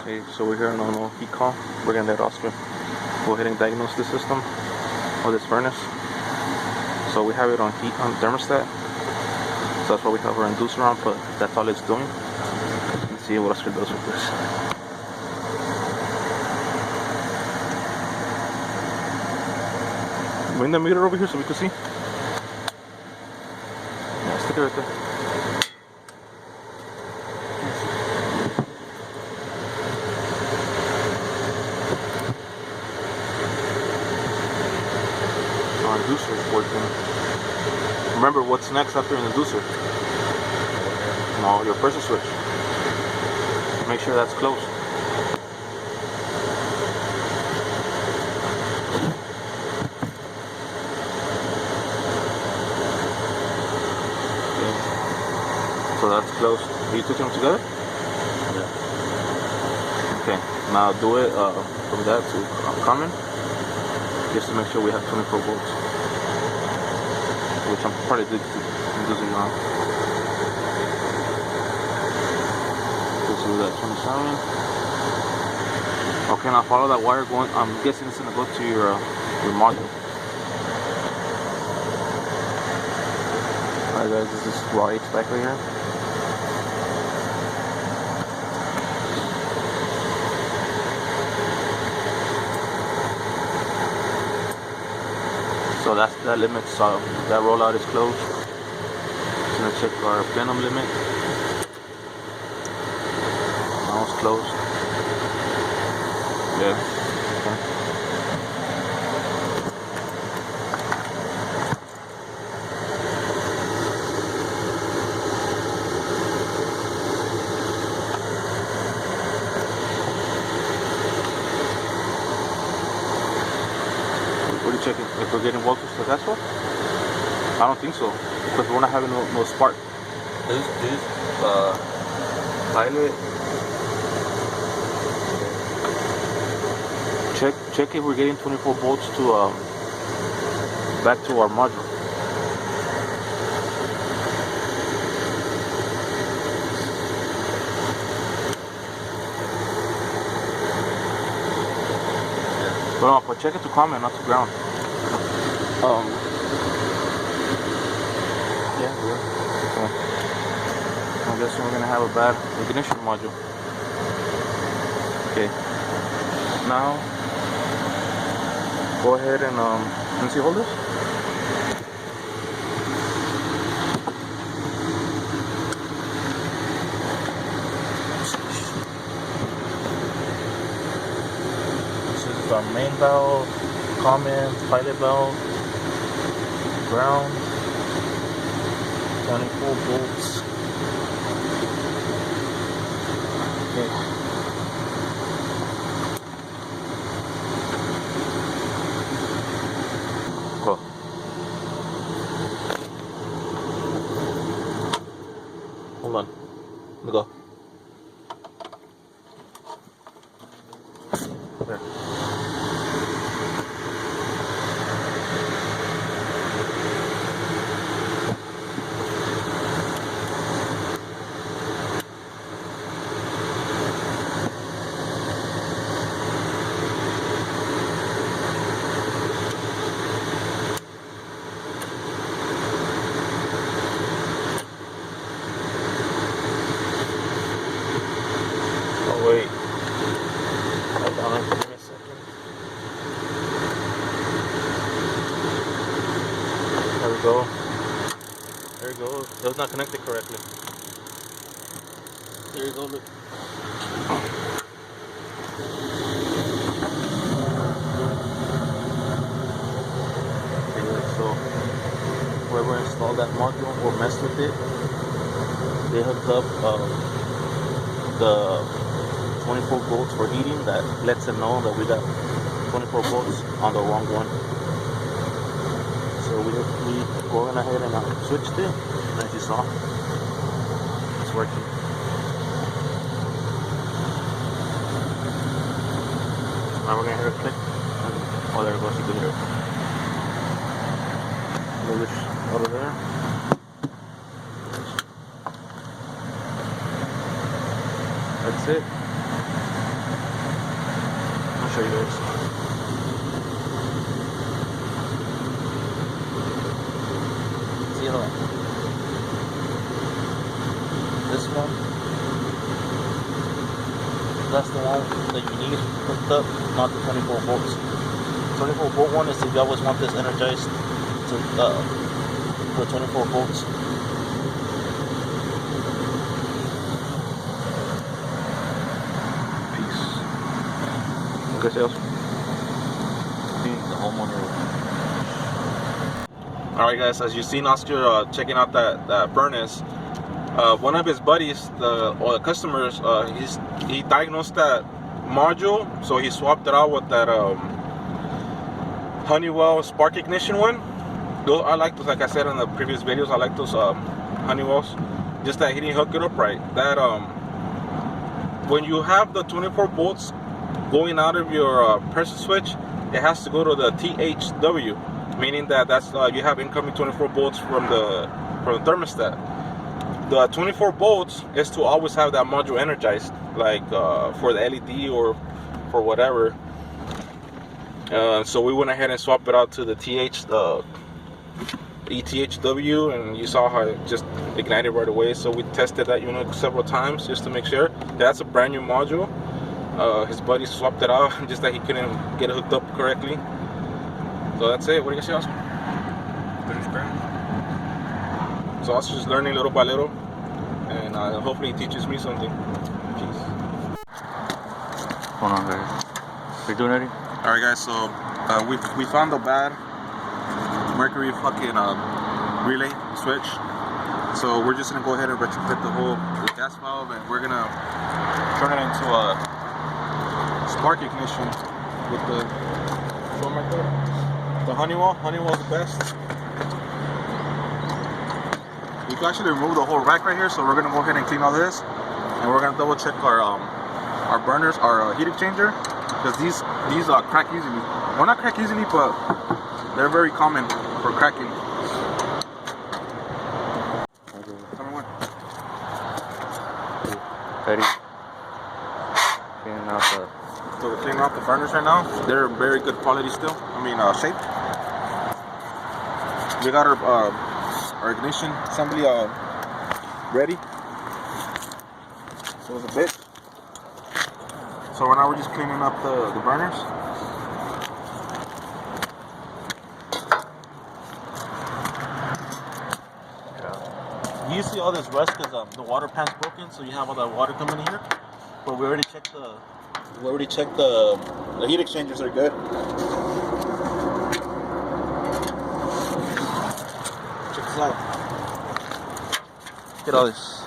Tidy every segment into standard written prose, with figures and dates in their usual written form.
Okay, so we're here on a heat call. We're gonna let Oscar go ahead and diagnose the system or this furnace. So we have it on heat on thermostat. So that's why we have our inducer on, but that's all it's doing. Let's see what Oscar does with this. Bring the meter over here so we can see. Yeah, stick it right there. Our inducer is working. Remember what's next after an inducer? No, your pressure switch. Make sure that's closed. Okay. So that's closed. Are you taking them together? Yeah. Okay. Now do it from that to common, just to make sure we have 24 volts. Which I'm probably did inducing on. So we got 27. Okay, now follow that wire going. I'm guessing it's gonna go to your module. Alright guys, this is raw HVAC right here. So that limits, that rollout is closed. Just gonna check our plenum limit. Now it's closed. Yeah. Okay. What are you checking? If we're getting voltage to that one? I don't think so, because we're not having no spark. This pilot. Check if we're getting 24 volts to back to our module. But check it to common, not to ground. Yeah, we are. Okay. I'm guessing we're gonna have a bad ignition module. Okay. Now, go ahead and let me see, hold this. This is our main valve, common, pilot valve, ground, 24 volts. Okay. Go. Hold on. Let me go. There. Oh wait. Hold on, give me a second. There we go. There we go. It was not connected correctly. There you go, look. So whoever installed that module or messed with it, they hooked up the 24 volts for heating that lets them know that we got 24 volts on the wrong one. So we went ahead and switched it, and as you saw, it's working. Now we're gonna hear a click. Oh, there it goes. You can hear it. Move it out of there. That's it. to show you guys. See how this one, that's the one that you need hooked up, not the 24 volts. 24 volt one is if you always want this energized to the 24 volts. Good sales. The homeowner. Alright guys, as you've seen Oscar checking out that furnace, one of his buddies, the customers, he diagnosed that module, so he swapped it out with that Honeywell spark ignition one. Those, I like those, like I said in the previous videos, I like those Honeywells. Just that he didn't hook it up right. That when you have the 24 volts going out of your pressure switch, it has to go to the THW, meaning that that's you have incoming 24 volts from the thermostat. The 24 volts is to always have that module energized, like for the LED or for whatever. So we went ahead and swapped it out to the ETHW, and you saw how it just ignited right away. So we tested that unit several times just to make sure. That's a brand new module. His buddy swapped it out, just that he couldn't get it hooked up correctly. So that's it. What do you guys say, Oscar? So Oscar's just learning little by little, and hopefully he teaches me something. Peace. Hold on, guys. We doing ready? All right, guys. So we found the bad mercury fucking relay switch. So we're just gonna go ahead and retrofit the whole gas valve, and we're gonna turn it into a spark ignition with the show right there. The Honeywell's the best. You can actually remove the whole rack right here, so we're gonna go ahead and clean all this, and we're gonna double check our burners, our heat exchanger, because these crack easily. Well, not crack easily, but they're very common for cracking. Ready? Cleaning out the. So we're cleaning out the burners right now. They're very good quality still. I mean, shape. We got our ignition assembly ready. So it's a bit. So right now we're just cleaning up the burners. You see all this rust because the water pan's broken, so you have all that water coming in here. But we already checked the heat exchangers are good. Check this out. Look at all this.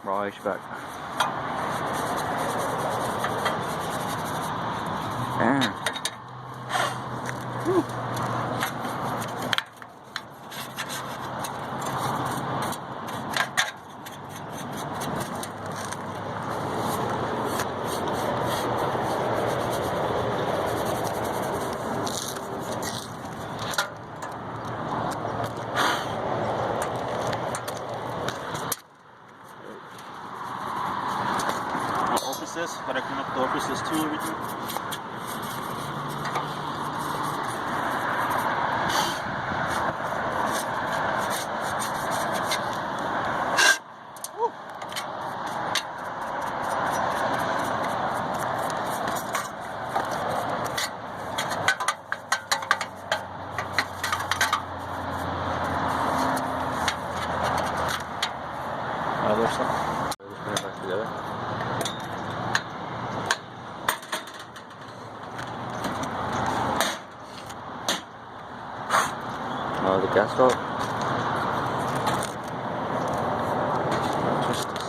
Raw HVAC. Damn. Woo. Gotta clean up the orifices too, everything. Woo. There's some. Just put it back together. The gas valve. Twist this.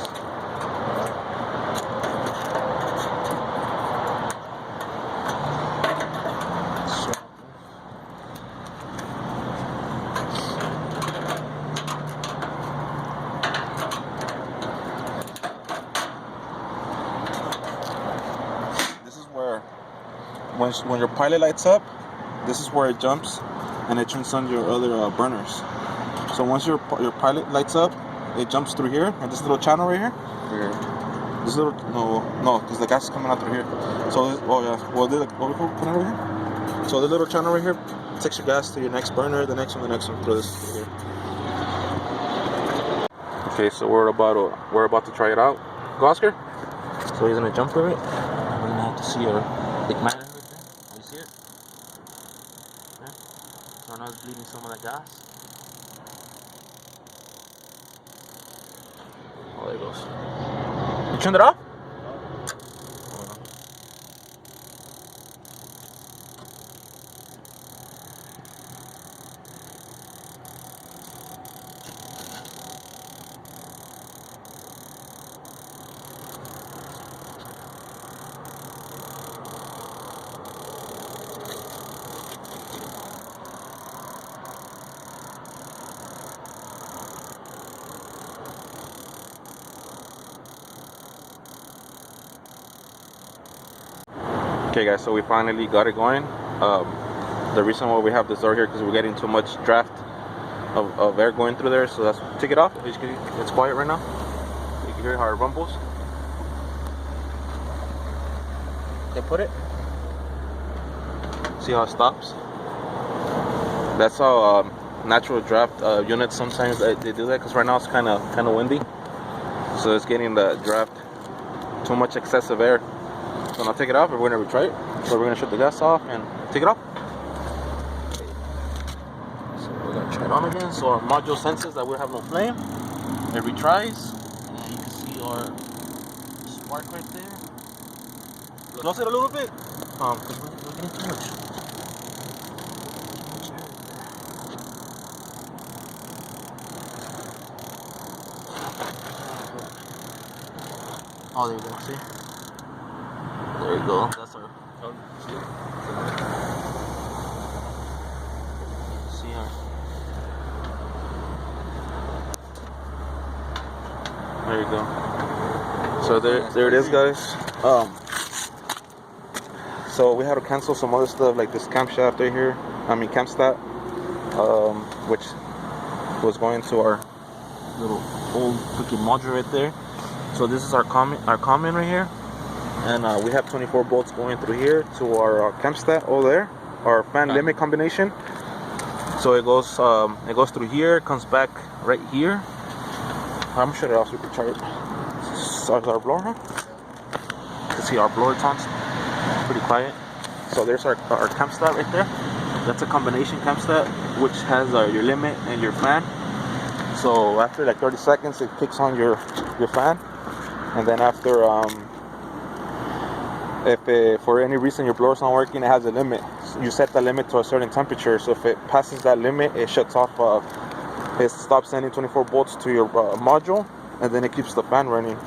This is where, when your pilot lights up, this is where it jumps and it turns on your other burners. So once your pilot lights up, it jumps through here, and this little channel right here. Here. This little no, because the gas is coming out through here. So this, oh yeah, well put it over here. So the little channel right here takes your gas to your next burner, the next one through this here. Okay, so we're about to try it out. Go, Oscar. So he's gonna jump through it. We're gonna have to see our igniter right there. You see it? Yeah. So now it's bleeding some of that gas. Oh, there it goes. You turned it off? Okay guys, so we finally got it going. The reason why we have this door here because we're getting too much draft of air going through there, so that's take it off. It's quiet right now. You can hear how it rumbles. Okay, put it. See how it stops? That's how natural draft units sometimes they do that, because right now it's kind of windy, so it's getting the draft too much excessive air. So now take it off, and we're gonna retry it. So we're gonna shut the gas off and take it off. So we're gonna try it on again. So our module senses that we have no flame. It retries, and you can see our spark right there. Close it a little bit, because we're getting too much. Oh, there you go. See. There you go. That's our. See her. There you go. So there it is, guys. So we had to cancel some other stuff like this camshaft right here. Camstat, which was going to our little old freaking module right there. So this is our common right here. And we have 24 volts going through here to our camstat over there, our fan limit combination. So it goes through here, comes back right here. I'm sure else we could try it. So our blower, huh? You can see our blower tons, pretty quiet. So there's our camstat right there. That's a combination camstat, which has your limit and your fan. So after like 30 seconds, it kicks on your fan, and then after if for any reason your blower's not working, it has a limit. So you set the limit to a certain temperature. So if it passes that limit, it shuts off. It stops sending 24 volts to your module, and then it keeps the fan running.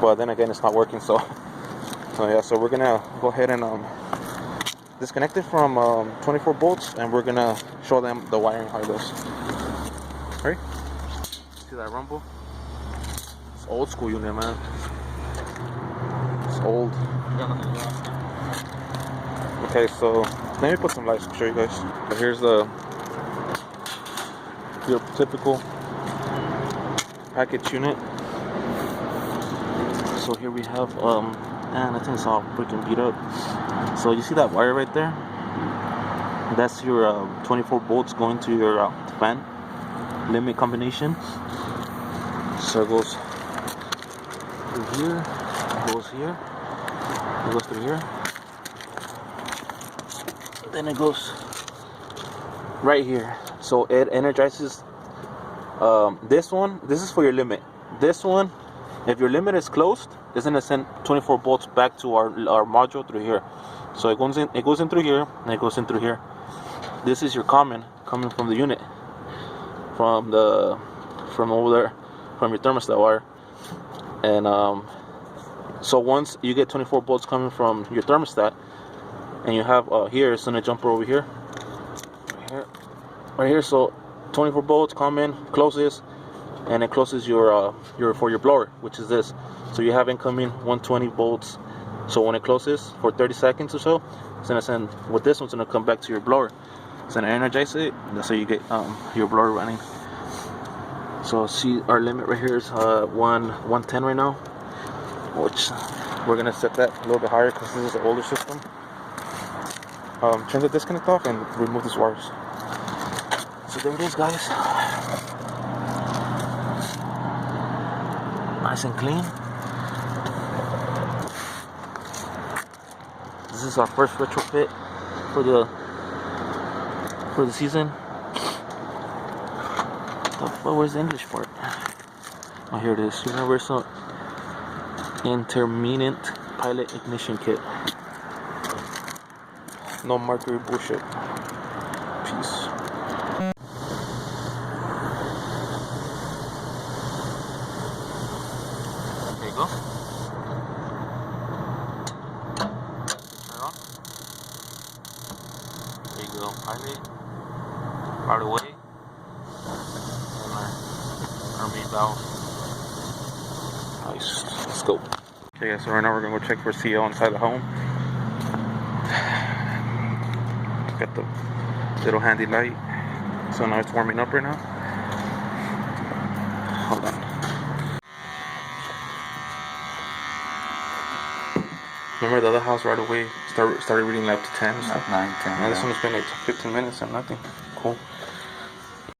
But then again, it's not working. So yeah. So we're gonna go ahead and disconnect it from 24 volts, and we're gonna show them the wiring how it goes. Right? See that rumble? It's old school unit, man. It's old. Okay, so let me put some lights to show you guys. So here's your typical package unit. So here we have and I think it's all freaking beat up. So you see that wire right there? That's your 24 volts going to your fan limit combination. So it goes through here, it goes here, it goes through here, then it goes right here. So it energizes this one. This is for your limit. This one, if your limit is closed, it's gonna send 24 volts back to our module through here. So it goes in through here, and it goes in through here. This is your common coming from the unit, from over there, from your thermostat wire. And so once you get 24 volts coming from your thermostat, and you have here, it's gonna jump over here, right here. So 24 volts come in, closes, and it closes your for your blower, which is this. So you have incoming 120 volts. So when it closes for 30 seconds or so, it's gonna send, with this one's gonna come back to your blower. It's gonna energize it, and that's how you get your blower running. So see, our limit right here is 110 right now, which we're gonna set that a little bit higher because this is an older system. Turn the disconnect off and remove these wires. So there it is, guys. Nice and clean. This is our first retrofit for the season. Where's the English part? Oh, here it is. Universal Intermittent Pilot Ignition Kit. No Mercury bullshit. Peace. There you go. Turn it on. There you go. Pilot. Right away. And our main valve. Nice. Let's go. Okay, guys, so right now we're gonna go check for CO inside the home. Got the little handy light. So now it's warming up right now. Hold on. Remember the other house right away started reading like up to 10 and stuff? 9, 10. And this one's been like 15 minutes and nothing. Cool.